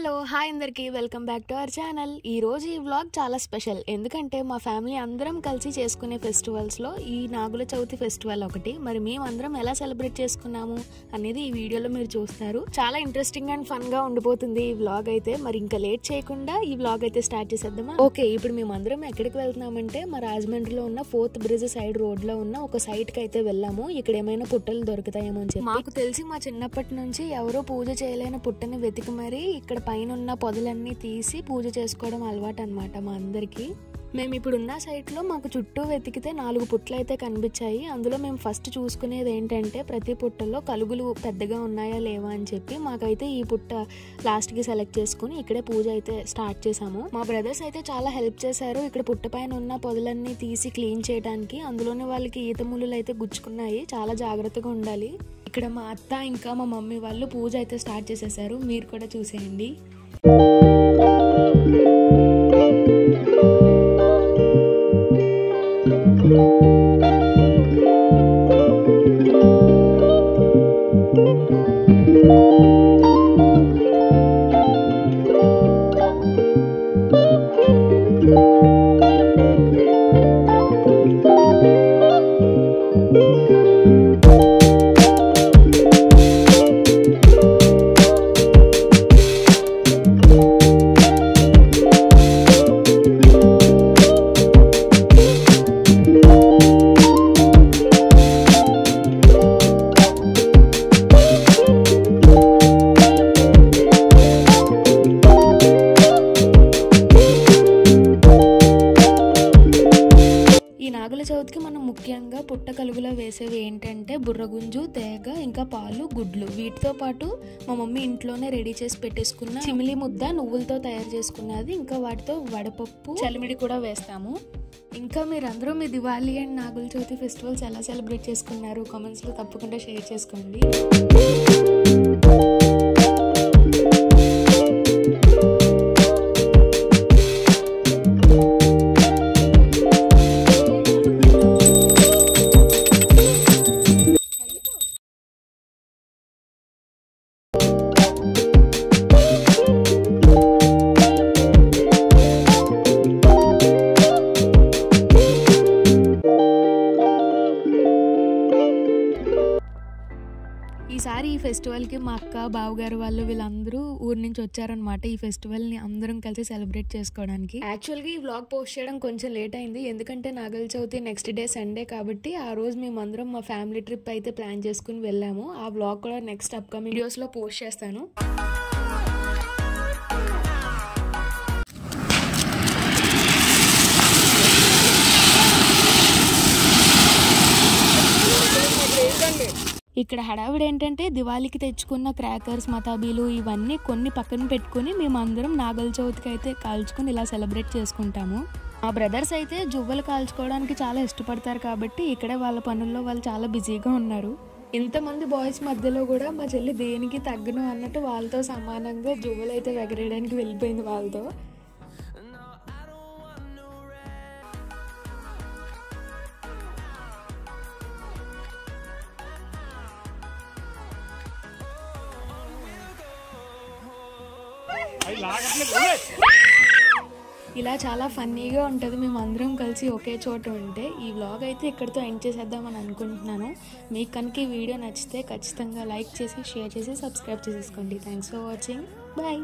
Hello hi అందరికీ welcome back to our channel. ఈరోజు ఈ వ్లాగ్ చాలా స్పెషల్. ఎందుకంటే మా ఫ్యామిలీ అందరం కలిసి చేసుకునే ఫెస్టివల్స్లో ఈ నాగుల చవితి ఫెస్టివల్ ఒకటి. మరి మేమందరం ఎలా సెలబ్రేట్ చేసుకున్నాము అనేది ఈ వీడియోలో మీరు చూస్తారు. చాలా ఇంట్రెస్టింగ్ అండ్ ఫన్గా ఉండిపోతుంది ఈ వ్లాగ్ అయితే. మరి ఇంకా లేట్ చేయకుండా ఈ వ్లాగ్ అయితే స్టార్ట్ చేసేద్దామా? ఓకే, ఇప్పుడు మేమందరం ఎక్కడికి వెళ్తున్నామంటే మా రాజమండ్రిలో ఉన్న 4th బ్రిడ్జ్ సైడ్ రోడ్లో ఉన్న ఒక సైట్కి అయితే వెళ్ళాము. ఇక్కడ ఏమైనా పుట్టలు దొరుకుతాయేమో అని చెప్పి. మాకు తెలిసి మా చిన్నప్పటి నుంచి ఎవరో పూజ చేయలేని పుట్టని వెతికి మరి ఇక్కడ పైన ఉన్న పొదలన్నీ తీసి పూజ చేసుకోవడం అలవాటు అన్నమాట మా అందరికి. మేము ఇప్పుడున్న సైట్లో మాకు చుట్టూ వెతికితే 4 పుట్టలు అయితే కనిపించాయి. అందులో మేము ఫస్ట్ చూసుకునేది ఏంటంటే ప్రతి పుట్టలో కలుగులు పెద్దగా ఉన్నాయా లేవా అని చెప్పి మాకైతే ఈ పుట్ట లాస్ట్కి సెలెక్ట్ చేసుకుని ఇక్కడే పూజ అయితే స్టార్ట్ చేసాము. మా బ్రదర్స్ అయితే చాలా హెల్ప్ చేశారు ఇక్కడ పుట్ట పైన ఉన్న పొదలన్నీ తీసి క్లీన్ చేయడానికి. అందులోనే వాళ్ళకి ఈత ముళ్ళు అయితే గుచ్చుకున్నాయి, చాలా జాగ్రత్తగా ఉండాలి. ఇక్కడ మా అత్త ఇంకా మా మమ్మీ వాళ్ళు పూజ అయితే స్టార్ట్ చేసేసారు, మీరు కూడా చూసేయండి. నాగుల చవితికి మనం ముఖ్యంగా పుట్ట కలుగులో వేసేవి ఏంటంటే బుర్రగుంజు, తేగ, ఇంకా పాలు, గుడ్లు. వీటితో పాటు మా మమ్మీ ఇంట్లోనే రెడీ చేసి పెట్టేసుకున్న చిమిలి ముద్ద నువ్వులతో తయారు చేసుకున్నది, ఇంకా వాటితో వడపప్పు, చలిమిడి కూడా వేస్తాము. ఇంకా మీరందరూ మీ దివాళీ అండ్ నాగుల చవితి ఫెస్టివల్స్ ఎలా సెలబ్రేట్ చేసుకున్నారు కామెంట్స్లో తప్పకుండా షేర్ చేసుకోండి. ఈసారి ఈ ఫెస్టివల్కి మా అక్క, బావగారు వాళ్ళు వీళ్ళందరూ ఊరి నుంచి వచ్చారనమాట. ఈ ఫెస్టివల్ని అందరం కలిసి సెలబ్రేట్ చేసుకోవడానికి. యాక్చువల్గా ఈ వ్లాగ్ పోస్ట్ చేయడం కొంచెం లేట్ అయింది, ఎందుకంటే Nagula Chavithi next day Sunday కాబట్టి ఆ రోజు మేమందరం మా ఫ్యామిలీ ట్రిప్ అయితే ప్లాన్ చేసుకుని వెళ్ళాము. ఆ వ్లాగ్ కూడా నెక్స్ట్ అప్కమింగ్ వీడియోస్లో పోస్ట్ చేస్తాను. ఇక్కడ హడావిడి ఏంటంటే దివాళీకి తెచ్చుకున్న క్రాకర్స్, మతాబీలు ఇవన్నీ కొన్ని పక్కన పెట్టుకుని మేమందరం నాగుల చవితికి అయితే కాల్చుకుని ఇలా సెలబ్రేట్ చేసుకుంటాము. మా బ్రదర్స్ అయితే జువ్వలు కాల్చుకోవడానికి చాలా ఇష్టపడతారు కాబట్టి ఇక్కడే వాళ్ళ పనుల్లో వాళ్ళు చాలా బిజీగా ఉన్నారు. ఇంతమంది బాయ్స్ మధ్యలో కూడా మా చెల్లి దేనికి తగ్గను అన్నట్టు వాళ్ళతో సమానంగా జువ్వలు అయితే ఎగరేయడానికి వెళ్ళిపోయింది వాళ్ళతో. ఇలా చాలా ఫన్నీగా ఉంటుంది మేము అందరం కలిసి ఒకే చోట ఉంటే. ఈ వ్లాగ్ అయితే ఇక్కడితో ఎండ్ చేసేద్దామని అనుకుంటున్నాను. మీకు కనుక ఈ వీడియో నచ్చితే ఖచ్చితంగా లైక్ చేసి, షేర్ చేసి, సబ్స్క్రైబ్ చేసేసుకోండి. Thanks for watching. బాయ్.